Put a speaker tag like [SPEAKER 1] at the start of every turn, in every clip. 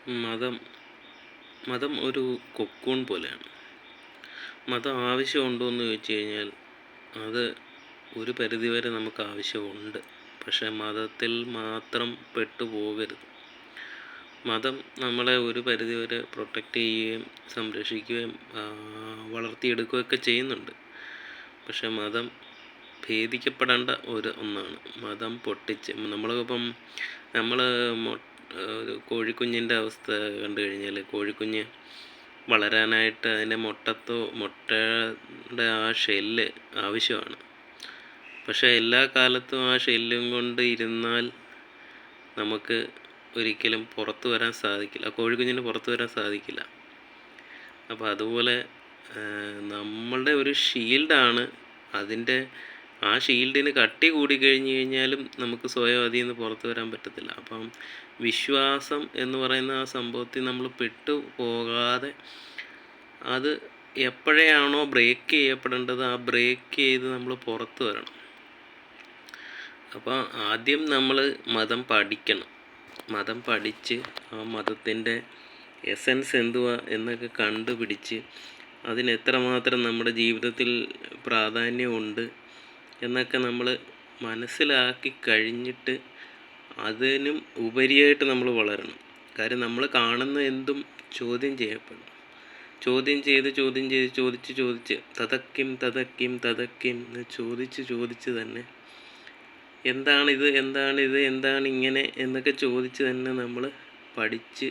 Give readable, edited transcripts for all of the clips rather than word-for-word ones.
[SPEAKER 1] മതം മതം ഒരു കൊക്കൂൺ പോലെയാണ്. മതം ആവശ്യമുണ്ടോ എന്ന് ചോദിച്ചു കഴിഞ്ഞാൽ അത് ഒരു പരിധിവരെ നമുക്ക് ആവശ്യമുണ്ട്. പക്ഷേ മതത്തിൽ മാത്രം പെട്ടുപോകരുത്. മതം നമ്മളെ ഒരു പരിധിവരെ പ്രൊട്ടക്റ്റ് ചെയ്യുകയും സംരക്ഷിക്കുകയും വളർത്തിയെടുക്കുകയൊക്കെ ചെയ്യുന്നുണ്ട്. പക്ഷേ മതം ഭേദിക്കപ്പെടേണ്ട ഒന്നാണ്. മതം പൊട്ടിച്ച് നമ്മൾ ഒരു കോഴിക്കുഞ്ഞിൻ്റെ അവസ്ഥ കണ്ടു കഴിഞ്ഞാൽ, കോഴിക്കുഞ്ഞ് വളരാനായിട്ട് അതിൻ്റെ മുട്ടയുടെ ആ ഷെല്ല് ആവശ്യമാണ്. പക്ഷേ എല്ലാ കാലത്തും ആ ഷെല്ലും കൊണ്ട് ഇരുന്നാൽ നമുക്ക് ഒരിക്കലും പുറത്തു വരാൻ സാധിക്കില്ല. ആ കോഴിക്കുഞ്ഞിന് പുറത്തു വരാൻ സാധിക്കില്ല. അപ്പോൾ അതുപോലെ നമ്മളുടെ ഒരു ഷീൽഡാണ്. ആ ഷീൽഡിന് കട്ടി കൂടിക്കഴിഞ്ഞ് കഴിഞ്ഞാലും നമുക്ക് സ്വയം അതിൽ നിന്ന് പുറത്തു വരാൻ പറ്റത്തില്ല. അപ്പം വിശ്വാസം എന്ന് പറയുന്ന ആ സംഭവത്തിൽ നമ്മൾ പെട്ടുപോകാതെ അത് എപ്പോഴാണോ ബ്രേക്ക് ചെയ്യപ്പെടേണ്ടത് ആ ബ്രേക്ക് ചെയ്ത് നമ്മൾ പുറത്തു വരണം. അപ്പോൾ ആദ്യം നമ്മൾ മതം പഠിക്കണം. മതം പഠിച്ച് ആ മതത്തിൻ്റെ എസൻസ് എന്തുവാ എന്നൊക്കെ കണ്ടുപിടിച്ച് അതിന് എത്രമാത്രം നമ്മുടെ ജീവിതത്തിൽ പ്രാധാന്യമുണ്ട് എന്നൊക്കെ നമ്മൾ മനസ്സിലാക്കി കഴിഞ്ഞിട്ട് അതിനും ഉപരിയായിട്ട് നമ്മൾ വളരണം. കാര്യം നമ്മൾ കാണുന്ന എന്തും ചോദ്യം ചെയ്യപ്പെടണം. ചോദിച്ച് തതക്കിം എന്ന് ചോദിച്ച് തന്നെ എന്താണ് ഇങ്ങനെ എന്നൊക്കെ ചോദിച്ച് തന്നെ നമ്മൾ പഠിച്ച്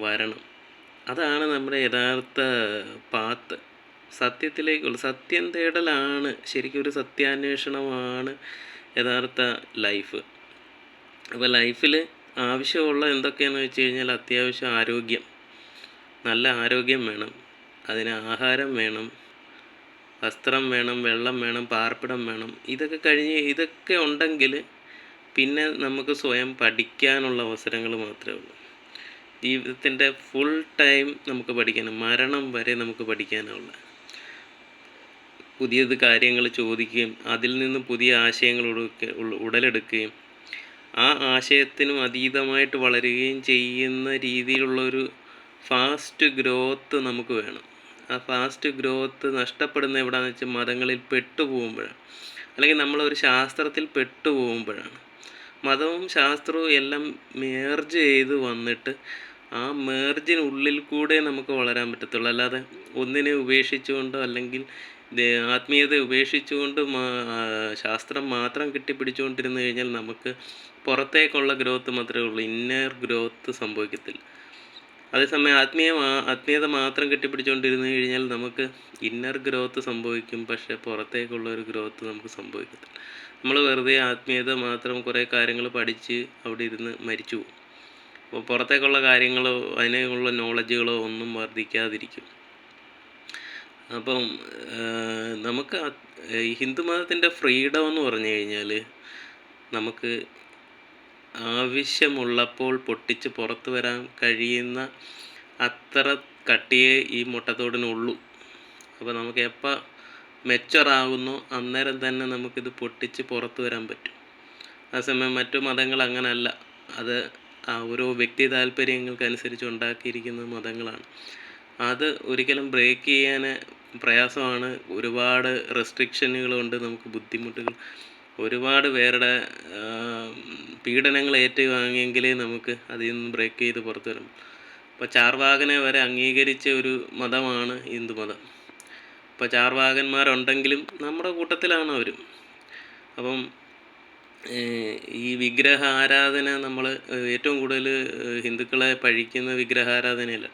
[SPEAKER 1] വരണം. അതാണ് നമ്മുടെ യഥാർത്ഥ പാത്ത്, സത്യത്തിലേക്കുള്ള സത്യം തേടലാണ്. ശരിക്കും ഒരു സത്യാന്വേഷണമാണ് യഥാർത്ഥ ലൈഫ്. അപ്പോൾ ലൈഫിൽ ആവശ്യമുള്ള എന്തൊക്കെയാണെന്ന് വെച്ച് കഴിഞ്ഞാൽ, അത്യാവശ്യം ആരോഗ്യം, നല്ല ആരോഗ്യം വേണം, അതിന് ആഹാരം വേണം, വസ്ത്രം വേണം, വെള്ളം വേണം, പാർപ്പിടം വേണം. ഇതൊക്കെ ഉണ്ടെങ്കിൽ പിന്നെ നമുക്ക് സ്വയം പഠിക്കാനുള്ള അവസരങ്ങൾ മാത്രമേ ഉള്ളൂ. ജീവിതത്തിൻ്റെ ഫുൾ ടൈം നമുക്ക് പഠിക്കാനും മരണം വരെ നമുക്ക് പഠിക്കാനുള്ള പുതിയത് കാര്യങ്ങൾ ചോദിക്കുകയും അതിൽ നിന്ന് പുതിയ ആശയങ്ങൾ ഉടലെടുക്കുകയും ആ ആശയത്തിനും അതീതമായിട്ട് വളരുകയും ചെയ്യുന്ന രീതിയിലുള്ളൊരു ഫാസ്റ്റ് ഗ്രോത്ത് നമുക്ക് വേണം. ആ ഫാസ്റ്റ് ഗ്രോത്ത് നഷ്ടപ്പെടുന്ന എവിടെയാണെന്ന് വെച്ചാൽ മതങ്ങളിൽ പെട്ടുപോകുമ്പോഴാണ്, അല്ലെങ്കിൽ നമ്മളൊരു ശാസ്ത്രത്തിൽ പെട്ടുപോകുമ്പോഴാണ്. മതവും ശാസ്ത്രവും എല്ലാം മേർജ് ചെയ്ത് വന്നിട്ട് ആ മേർജിനുള്ളിൽ കൂടെ നമുക്ക് വളരാൻ പറ്റത്തുള്ളൂ. അല്ലാതെ ഒന്നിനെ ഉപേക്ഷിച്ചുകൊണ്ടോ അല്ലെങ്കിൽ ആത്മീയത ഉപേക്ഷിച്ചുകൊണ്ട് ശാസ്ത്രം മാത്രം കെട്ടിപ്പിടിച്ചുകൊണ്ടിരുന്നു കഴിഞ്ഞാൽ നമുക്ക് പുറത്തേക്കുള്ള ഗ്രോത്ത് മാത്രമേ ഉള്ളൂ, ഇന്നർ ഗ്രോത്ത് സംഭവിക്കത്തില്ല. അതേസമയം ആത്മീയത മാത്രം കെട്ടിപ്പിടിച്ചുകൊണ്ടിരുന്നു കഴിഞ്ഞാൽ നമുക്ക് ഇന്നർ ഗ്രോത്ത് സംഭവിക്കും, പക്ഷേ പുറത്തേക്കുള്ള ഒരു ഗ്രോത്ത് നമുക്ക് സംഭവിക്കത്തില്ല. നമ്മൾ വെറുതെ ആത്മീയത മാത്രം കുറേ കാര്യങ്ങൾ പഠിച്ച് അവിടെ ഇരുന്ന് മരിച്ചു പോകും. അപ്പോൾ പുറത്തേക്കുള്ള കാര്യങ്ങളോ അതിനുള്ള നോളജുകളോ ഒന്നും വർദ്ധിക്കാതിരിക്കും. അപ്പം നമുക്ക് ഈ ഹിന്ദുമതത്തിൻ്റെ ഫ്രീഡം എന്ന് പറഞ്ഞു കഴിഞ്ഞാൽ, നമുക്ക് ആവശ്യമുള്ളപ്പോൾ പൊട്ടിച്ച് പുറത്തു വരാൻ കഴിയുന്ന അത്ര കട്ടിയേ ഈ മുട്ടത്തോടിനുള്ളൂ. അപ്പോൾ നമുക്ക് എപ്പോൾ മെച്ചറാകുന്നോ അന്നേരം തന്നെ നമുക്കിത് പൊട്ടിച്ച് പുറത്തു വരാൻ പറ്റും. അതേസമയം മറ്റു മതങ്ങൾ അങ്ങനല്ല. അത് ഓരോ വ്യക്തി താല്പര്യങ്ങൾക്കനുസരിച്ച് ഉണ്ടാക്കിയിരിക്കുന്ന മതങ്ങളാണ്. അത് ഒരിക്കലും ബ്രേക്ക് ചെയ്യാൻ പ്രയാസമാണ്. ഒരുപാട് റെസ്ട്രിക്ഷനുകളുണ്ട്, നമുക്ക് ബുദ്ധിമുട്ടുകൾ, ഒരുപാട് പേരുടെ പീഡനങ്ങൾ ഏറ്റുവാങ്ങിയെങ്കിലേ നമുക്ക് അതിൽ നിന്ന് ബ്രേക്ക് ചെയ്ത് പുറത്തു വരാം. ഇപ്പോൾ ചാർവാകനെ വരെ അംഗീകരിച്ച ഒരു മതമാണ് ഹിന്ദുമതം. ഇപ്പോൾ ചാർവാകന്മാരുണ്ടെങ്കിലും നമ്മുടെ കൂട്ടത്തിലാണ് അവരും. അപ്പം ഈ വിഗ്രഹ ആരാധന, നമ്മൾ ഏറ്റവും കൂടുതൽ ഹിന്ദുക്കളെ പഴിക്കുന്ന വിഗ്രഹാരാധനയല്ല,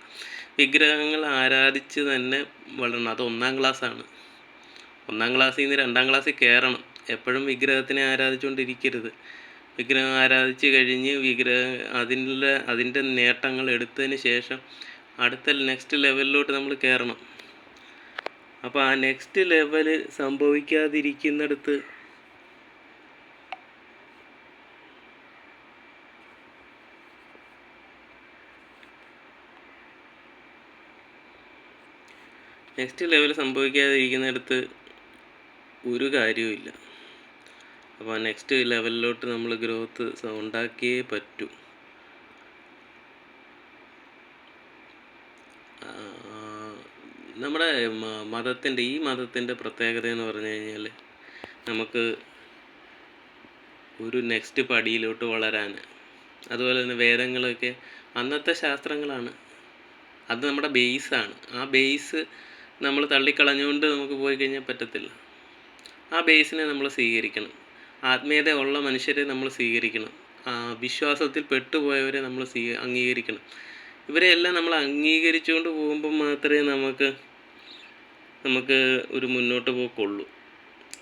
[SPEAKER 1] വിഗ്രഹങ്ങൾ ആരാധിച്ച് തന്നെ വളരണം. അത് 1-ാം ക്ലാസ്സാണ്. 1-ാം ക്ലാസ്സിൽ നിന്ന് 2-ാം ക്ലാസ്സിൽ കയറണം. എപ്പോഴും വിഗ്രഹത്തിനെ ആരാധിച്ചുകൊണ്ടിരിക്കരുത്. വിഗ്രഹം ആരാധിച്ച് കഴിഞ്ഞ് അതിൻ്റെ നേട്ടങ്ങൾ എടുത്തതിന് ശേഷം അടുത്ത നെക്സ്റ്റ് ലെവലിലോട്ട് നമ്മൾ കയറണം. അപ്പോൾ ആ നെക്സ്റ്റ് ലെവല് സംഭവിക്കാതിരിക്കുന്നിടത്ത് ഒരു കാര്യവുമില്ല. അപ്പോൾ നെക്സ്റ്റ് ലെവലിലോട്ട് നമ്മൾ ഗ്രോത്ത് ഉണ്ടാക്കിയേ പറ്റൂ. നമ്മുടെ ഈ മതത്തിൻ്റെ പ്രത്യേകത എന്ന് പറഞ്ഞു കഴിഞ്ഞാൽ നമുക്ക് ഒരു നെക്സ്റ്റ് പടിയിലോട്ട് വളരാൻ, അതുപോലെ തന്നെ വേദങ്ങളൊക്കെ അന്നത്തെ ശാസ്ത്രങ്ങളാണ്, അത് നമ്മുടെ ബേസാണ്. ആ ബേസ് നമ്മൾ തള്ളിക്കളഞ്ഞുകൊണ്ട് നമുക്ക് പോയി കഴിഞ്ഞാൽ പറ്റത്തില്ല. ആ ബേസിനെ നമ്മൾ സ്വീകരിക്കണം. ആത്മീയത ഉള്ള മനുഷ്യരെ നമ്മൾ സ്വീകരിക്കണം. വിശ്വാസത്തിൽ പെട്ടുപോയവരെ നമ്മൾ അംഗീകരിക്കണം. ഇവരെയെല്ലാം നമ്മൾ അംഗീകരിച്ചുകൊണ്ട് പോകുമ്പോൾ മാത്രമേ നമുക്ക് ഒരു മുന്നോട്ട് പോക്കുള്ളൂ.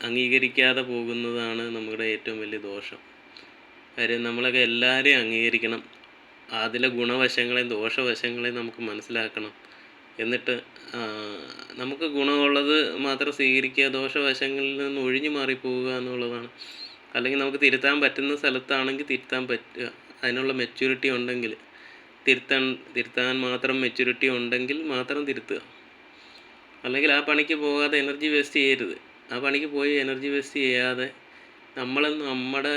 [SPEAKER 1] അംഗീകരിക്കാതെ പോകുന്നതാണ് നമ്മുടെ ഏറ്റവും വലിയ ദോഷം. കാര്യം നമ്മളൊക്കെ എല്ലാവരെയും അംഗീകരിക്കണം. അതിലെ ഗുണവശങ്ങളെയും ദോഷവശങ്ങളെയും നമുക്ക് മനസ്സിലാക്കണം. എന്നിട്ട് നമുക്ക് ഗുണമുള്ളത് മാത്രം സ്വീകരിക്കുക, ദോഷവശങ്ങളിൽ നിന്ന് ഒഴിഞ്ഞു മാറിപ്പോവുക എന്നുള്ളതാണ്. അല്ലെങ്കിൽ നമുക്ക് തിരുത്താൻ പറ്റുന്ന സ്ഥലത്താണെങ്കിൽ തിരുത്താൻ പറ്റുക, അതിനുള്ള മെച്യൂരിറ്റി ഉണ്ടെങ്കിൽ തിരുത്താൻ മാത്രം മെച്യൂരിറ്റി ഉണ്ടെങ്കിൽ മാത്രം തിരുത്തുക. അല്ലെങ്കിൽ ആ പണിക്ക് പോകാതെ എനർജി വേസ്റ്റ് ചെയ്യരുത്. ആ പണിക്ക് പോയി എനർജി വേസ്റ്റ് ചെയ്യാതെ നമ്മുടെ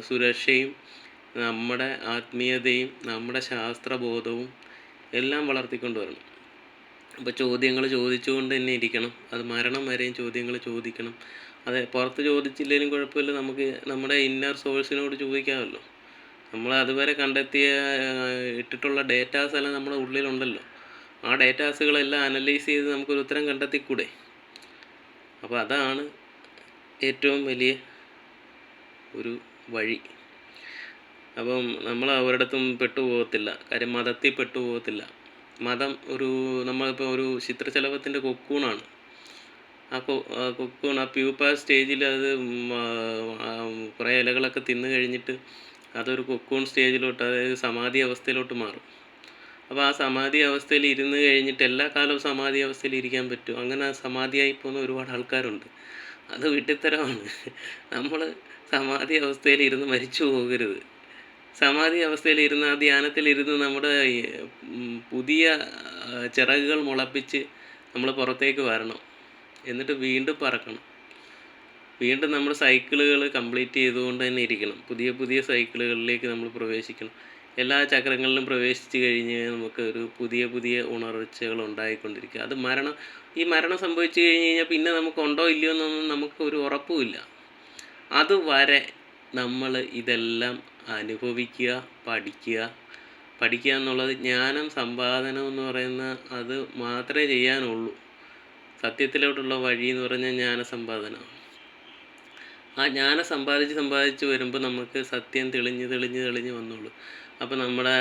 [SPEAKER 1] സുരക്ഷയും നമ്മുടെ ആത്മീയതയും നമ്മുടെ ശാസ്ത്രബോധവും എല്ലാം വളർത്തിക്കൊണ്ട് വരണം. അപ്പോൾ ചോദ്യങ്ങൾ ചോദിച്ചുകൊണ്ട് തന്നെ ഇരിക്കണം. അത് മരണം വരെയും ചോദ്യങ്ങൾ ചോദിക്കണം. അതെ, പുറത്ത് ചോദിച്ചില്ലെങ്കിലും കുഴപ്പമില്ല, നമുക്ക് നമ്മുടെ ഇന്നർ സോഴ്സിനോട് ചോദിക്കാമല്ലോ. നമ്മൾ അതുവരെ ഇട്ടിട്ടുള്ള ഡേറ്റാസ് എല്ലാം നമ്മുടെ ഉള്ളിലുണ്ടല്ലോ. ആ ഡേറ്റാസുകളെല്ലാം അനലൈസ് ചെയ്ത് നമുക്കൊരു ഉത്തരം കണ്ടെത്തിക്കൂടെ? അപ്പോൾ അതാണ് ഏറ്റവും വലിയ ഒരു വഴി. അപ്പം നമ്മൾ ഒരിടത്തും പെട്ടുപോകത്തില്ല. കാര്യം മതത്തിൽ പെട്ടുപോകത്തില്ല. മതം നമ്മളിപ്പോൾ ഒരു ചിത്രശലഭത്തിൻ്റെ കൊക്കൂണാണ്. ആ കൊക്കൂൺ, ആ പ്യൂപ്പ സ്റ്റേജിൽ അത് കുറേ ഇലകളൊക്കെ തിന്നു കഴിഞ്ഞിട്ട് അതൊരു കൊക്കൂൺ സ്റ്റേജിലോട്ട്, അതായത് സമാധി അവസ്ഥയിലോട്ട് മാറും. അപ്പോൾ ആ സമാധി അവസ്ഥയിൽ ഇരുന്ന് കഴിഞ്ഞിട്ട് എല്ലാ കാലവും സമാധി അവസ്ഥയിൽ ഇരിക്കാൻ പറ്റും? അങ്ങനെ സമാധിയായി പോകുന്ന ഒരുപാട് ആൾക്കാരുണ്ട്. അത് വിട്ടിത്തരമാണ്. നമ്മൾ സമാധി അവസ്ഥയിൽ ഇരുന്ന് മരിച്ചു പോകരുത്. സമാധി അവസ്ഥയിലിരുന്ന് ആ ധ്യാനത്തിലിരുന്ന് നമ്മുടെ പുതിയ ചിറകുകൾ മുളപ്പിച്ച് നമ്മൾ പുറത്തേക്ക് വരണം. എന്നിട്ട് വീണ്ടും പറക്കണം. വീണ്ടും നമ്മൾ സൈക്കിളുകൾ കംപ്ലീറ്റ് ചെയ്തുകൊണ്ട് തന്നെ ഇരിക്കണം. പുതിയ പുതിയ സൈക്കിളുകളിലേക്ക് നമ്മൾ പ്രവേശിക്കണം. എല്ലാ ചക്രങ്ങളിലും പ്രവേശിച്ച് കഴിഞ്ഞ് നമുക്ക് ഒരു പുതിയ ഉണർച്ചകൾ ഉണ്ടായിക്കൊണ്ടിരിക്കുക. അത് മരണം സംഭവിച്ചു കഴിഞ്ഞാൽ പിന്നെ നമുക്കുണ്ടോ ഇല്ലയോ എന്നൊന്നും നമുക്ക് ഒരു ഉറപ്പുമില്ല. അതുവരെ നമ്മൾ ഇതെല്ലാം അനുഭവിക്കുക, പഠിക്കുക എന്നുള്ളത് ജ്ഞാനം സമ്പാദനം എന്ന് പറയുന്ന അത് മാത്രമേ ചെയ്യാനുള്ളൂ. സത്യത്തിലോട്ടുള്ള വഴി എന്ന് പറഞ്ഞാൽ ജ്ഞാനസമ്പാദനം. ആ ജ്ഞാനം സമ്പാദിച്ച് വരുമ്പോൾ നമുക്ക് സത്യം തെളിഞ്ഞ് വന്നുള്ളൂ. അപ്പോൾ നമ്മുടെ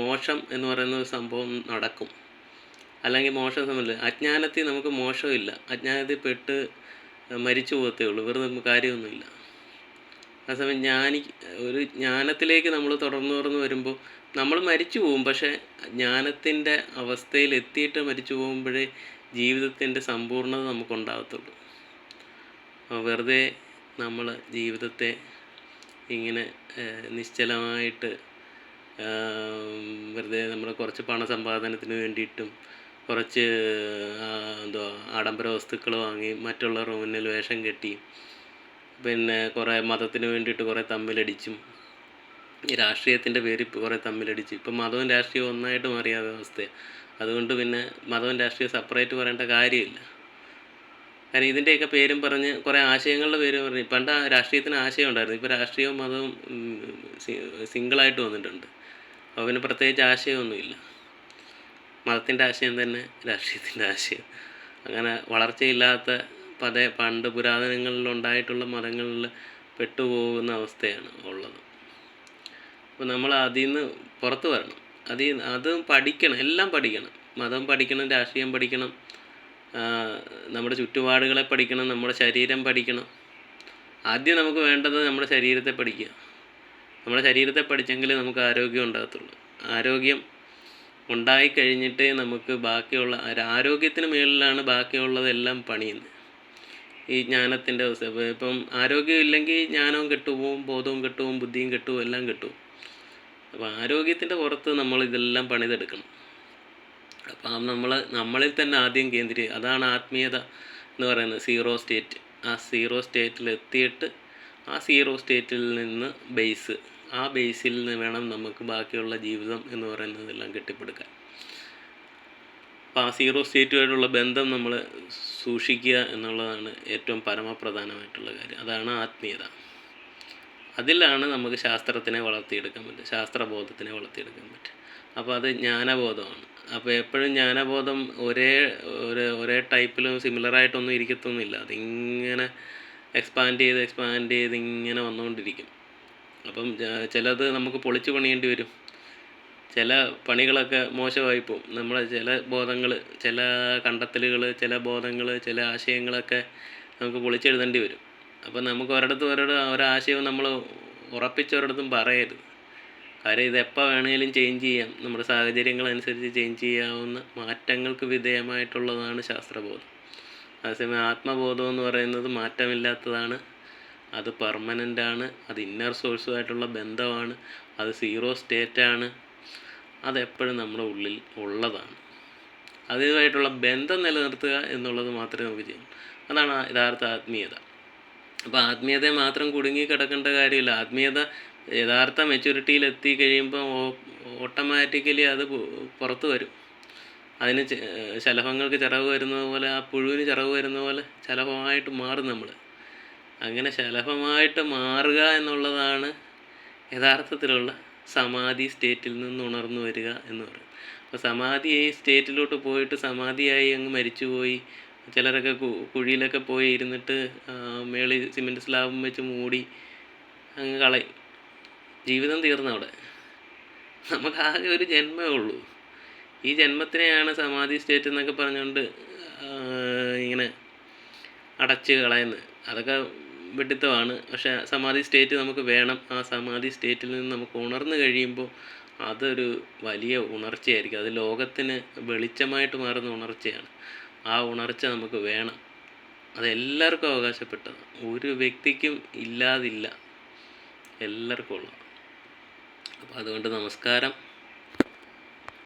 [SPEAKER 1] മോക്ഷം എന്ന് പറയുന്ന ഒരു സംഭവം നടക്കും. അല്ലെങ്കിൽ മോക്ഷം സംബന്ധിച്ച് അജ്ഞാനത്തിൽ നമുക്ക് മോക്ഷമില്ല. അജ്ഞാനത്തിൽ പെട്ട് മരിച്ചു പോകത്തേ ഉള്ളൂ, വെറുതെ കാര്യമൊന്നുമില്ല. ആ സമയം ഒരു ജ്ഞാനത്തിലേക്ക് നമ്മൾ തുടർന്ന് വരുമ്പോൾ നമ്മൾ മരിച്ചു പോകും. പക്ഷേ ജ്ഞാനത്തിൻ്റെ അവസ്ഥയിൽ എത്തിയിട്ട് മരിച്ചു പോകുമ്പോഴേ ജീവിതത്തിൻ്റെ സമ്പൂർണ്ണത നമുക്കുണ്ടാകത്തുള്ളൂ. വെറുതെ നമ്മൾ ജീവിതത്തെ ഇങ്ങനെ നിശ്ചലമായിട്ട് വെറുതെ നമ്മൾ കുറച്ച് പണസമ്പാദനത്തിന് വേണ്ടിയിട്ടും കുറച്ച് ആഡംബര വസ്തുക്കൾ വാങ്ങി മറ്റുള്ളവരുടെ മുന്നിൽ വേഷം കെട്ടി, പിന്നെ കുറേ മതത്തിന് വേണ്ടിയിട്ട് കുറേ തമ്മിലടിച്ചും രാഷ്ട്രീയത്തിൻ്റെ പേരിൽ കുറേ തമ്മിലടിച്ച് ഇപ്പം മതവും രാഷ്ട്രീയവും ഒന്നായിട്ട് മാറിയ അവസ്ഥയാണ്. അതുകൊണ്ട് പിന്നെ മതവും രാഷ്ട്രീയവും സെപ്പറേറ്റ് പറയേണ്ട കാര്യമില്ല. കാരണം ഇതിൻ്റെയൊക്കെ പേരും പറഞ്ഞ് കുറേ ആശയങ്ങളുടെ പേരും പറഞ്ഞ് പണ്ട് രാഷ്ട്രീയത്തിന് ആശയം ഉണ്ടായിരുന്നു. ഇപ്പോൾ രാഷ്ട്രീയവും മതവും സിംഗിളായിട്ട് വന്നിട്ടുണ്ട്. അപ്പോൾ പിന്നെ പ്രത്യേകിച്ച് ആശയമൊന്നുമില്ല. മതത്തിൻ്റെ ആശയം തന്നെ രാഷ്ട്രീയത്തിൻ്റെ ആശയം. അങ്ങനെ വളർച്ചയില്ലാത്ത പണ്ട് പുരാതനങ്ങളിലുണ്ടായിട്ടുള്ള മതങ്ങളിൽ പെട്ടുപോകുന്ന അവസ്ഥയാണ് ഉള്ളത്. അപ്പോൾ നമ്മൾ അതിൽ നിന്ന് പുറത്ത് വരണം. അതും പഠിക്കണം, എല്ലാം പഠിക്കണം. മതം പഠിക്കണം, രാഷ്ട്രീയം പഠിക്കണം, നമ്മുടെ ചുറ്റുപാടുകളെ പഠിക്കണം, നമ്മുടെ ശരീരം പഠിക്കണം. ആദ്യം നമുക്ക് വേണ്ടത് നമ്മുടെ ശരീരത്തെ പഠിക്കുക. നമ്മുടെ ശരീരത്തെ പഠിച്ചെങ്കിൽ നമുക്ക് ആരോഗ്യം ഉണ്ടാകത്തുള്ളൂ. ആരോഗ്യം ഉണ്ടായിക്കഴിഞ്ഞിട്ടേ നമുക്ക് ബാക്കിയുള്ള ആരോഗ്യത്തിന് മേളിലാണ് ബാക്കിയുള്ളതെല്ലാം പണിയുന്നത്. ഈ ജ്ഞാനത്തിൻ്റെ അവസ്ഥ ഇപ്പം ആരോഗ്യം ഇല്ലെങ്കിൽ ജ്ഞാനവും കെട്ടുപോകും, ബോധവും കെട്ടുപോകും, ബുദ്ധിയും കെട്ടുപോകും, എല്ലാം കെട്ടുപോകും. അപ്പോൾ ആരോഗ്യത്തിൻ്റെ പുറത്ത് നമ്മൾ ഇതെല്ലാം പണിതെടുക്കണം. അപ്പം നമ്മളിൽ തന്നെ ആദ്യം അതാണ് ആത്മീയത എന്ന് പറയുന്നത്. Zero state. ആ സീറോ സ്റ്റേറ്റിൽ എത്തിയിട്ട് ആ സീറോ സ്റ്റേറ്റിൽ നിന്ന് ആ ബേസിൽ നിന്ന് വേണം നമുക്ക് ബാക്കിയുള്ള ജീവിതം എന്ന് പറയുന്നതെല്ലാം കെട്ടിപ്പടുക്കാൻ. അപ്പോൾ ആ സീറോ സ്റ്റേറ്റുമായിട്ടുള്ള ബന്ധം നമ്മൾ സൂക്ഷിക്കുക എന്നുള്ളതാണ് ഏറ്റവും പരമപ്രധാനമായിട്ടുള്ള കാര്യം. അതാണ് ആത്മീയത. അതിലാണ് നമുക്ക് ശാസ്ത്രത്തിനെ വളർത്തിയെടുക്കാൻ പറ്റും, ശാസ്ത്രബോധത്തിനെ വളർത്തിയെടുക്കാൻ പറ്റും. അപ്പോൾ അത് ജ്ഞാനബോധമാണ്. അപ്പോൾ എപ്പോഴും ജ്ഞാനബോധം ഒരേ ടൈപ്പിലും സിമിലറായിട്ടൊന്നും ഇരിക്കത്തൊന്നുമില്ല. അതിങ്ങനെ എക്സ്പാൻഡ് ചെയ്ത് ഇങ്ങനെ വന്നുകൊണ്ടിരിക്കും. അപ്പം ചിലത് നമുക്ക് പൊളിച്ചു പണിയേണ്ടി വരും. ചില പണികളൊക്കെ മോശമായി പോകും. നമ്മുടെ ചില ബോധങ്ങൾ, ചില കണ്ടെത്തലുകൾ, ചില ബോധങ്ങൾ, ചില ആശയങ്ങളൊക്കെ നമുക്ക് പൊളിച്ചെഴുതേണ്ടി വരും. അപ്പം നമുക്ക് ഒരാശയവും നമ്മൾ ഉറപ്പിച്ചൊരിടത്തും പറയരുത്. കാര്യം ഇതെപ്പോൾ വേണമെങ്കിലും ചേഞ്ച് ചെയ്യാം. നമ്മുടെ സാഹചര്യങ്ങളനുസരിച്ച് ചേഞ്ച് ചെയ്യാവുന്ന മാറ്റങ്ങൾക്ക് വിധേയമായിട്ടുള്ളതാണ് ശാസ്ത്രബോധം. അതേസമയം ആത്മബോധം എന്ന് പറയുന്നത് മാറ്റമില്ലാത്തതാണ്, അത് പെർമനൻ്റാണ്, അത് ഇന്നർ സോഴ്സുമായിട്ടുള്ള ബന്ധമാണ്, അത് സീറോ സ്റ്റേറ്റാണ്, അതെപ്പോഴും നമ്മുടെ ഉള്ളിൽ ഉള്ളതാണ്. അതുമായിട്ടുള്ള ബന്ധം നിലനിർത്തുക എന്നുള്ളത് മാത്രമേ നമുക്ക് ചെയ്യാം. അതാണ് യഥാർത്ഥ ആത്മീയത. അപ്പോൾ ആത്മീയതയെ മാത്രം കുടുങ്ങി കിടക്കേണ്ട കാര്യമില്ല. ആത്മീയത യഥാർത്ഥ മെച്യൂരിറ്റിയിൽ എത്തി കഴിയുമ്പോൾ ഓട്ടോമാറ്റിക്കലി അത് പുറത്ത് വരും. അതിന് ശലഭങ്ങൾക്ക് ചിറക് വരുന്നത് പോലെ, ആ പുഴുവിന് ചിറക് വരുന്ന പോലെ ശലഭമായിട്ട് മാറും നമ്മൾ. അങ്ങനെ ശലഭമായിട്ട് മാറുക എന്നുള്ളതാണ് യഥാർത്ഥത്തിലുള്ള സമാധി സ്റ്റേറ്റിൽ നിന്ന് ഉണർന്നു വരിക എന്ന് പറയും. അപ്പോൾ സമാധി സ്റ്റേറ്റിലോട്ട് പോയിട്ട് സമാധിയായി അങ്ങ് മരിച്ചുപോയി. ചിലരൊക്കെ കുഴിയിലൊക്കെ പോയി ഇരുന്നിട്ട് മേളിൽ സിമെൻറ്റ് സ്ലാബും വെച്ച് മൂടി അങ്ങ് കളയും. ജീവിതം തീർന്നവിടെ. നമുക്കാകെ ഒരു ജന്മമേ ഉള്ളൂ. ഈ ജന്മത്തിനെയാണ് സമാധി സ്റ്റേറ്റ് എന്നൊക്കെ പറഞ്ഞുകൊണ്ട് ഇങ്ങനെ അടച്ച് കളയുന്നത്. അതൊക്കെ വിഡിത്തമാണ്. പക്ഷേ സമാധി സ്റ്റേറ്റ് നമുക്ക് വേണം. ആ സമാധി സ്റ്റേറ്റിൽ നിന്ന് നമുക്ക് ഉണർന്നു കഴിയുമ്പോൾ അതൊരു വലിയ ഉണർച്ചയായിരിക്കും. അത് ലോകത്തിന് വെളിച്ചമായിട്ട് മാറുന്ന ഉണർച്ചയാണ്. ആ ഉണർച്ച നമുക്ക് വേണം. അതെല്ലാവർക്കും അവകാശപ്പെട്ടതാണ്. ഒരു വ്യക്തിക്കും ഇല്ലാതില്ല, എല്ലാവർക്കും ഉള്ള. അപ്പോൾ അതുകൊണ്ട് നമസ്കാരം.